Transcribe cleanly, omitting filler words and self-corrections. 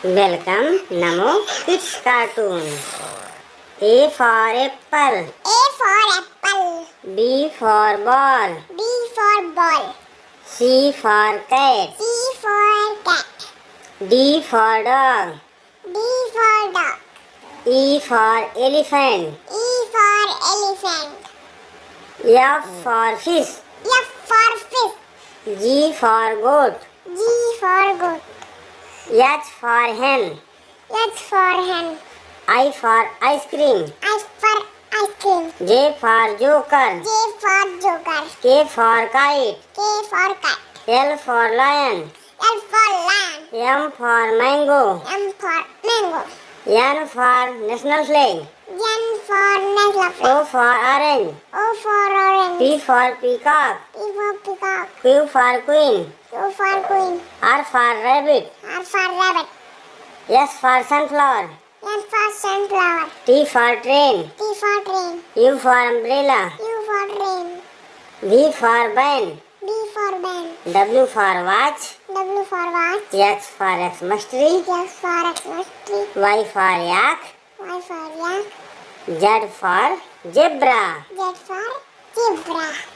Welcome, Namokidscartoon. A for apple. A for apple. B for ball. B for ball. C for cat. C for cat. D for dog. D for dog. E for elephant. E for elephant. F for fish. F for fish. G for goat. G for goat. H for hen. H for hen. I for ice cream. I for ice cream. J for joker. J for joker. K for kite. K for cat. L for lion. L for lion. M for mango. M for mango. N for national flag. N for national flag. O for orange. O for orange. P for peacock. P for peacock. Q for queen. Q for queen. R for rabbit. R for rabbit. S for sunflower. S for sunflower. T for train. T for train. U for umbrella. U for train. V for van. B for band. W for watch. W for watch. X for Xmas tree. X for Xmas tree. Y for yak. Y for yak. Z for zebra. Z for zebra.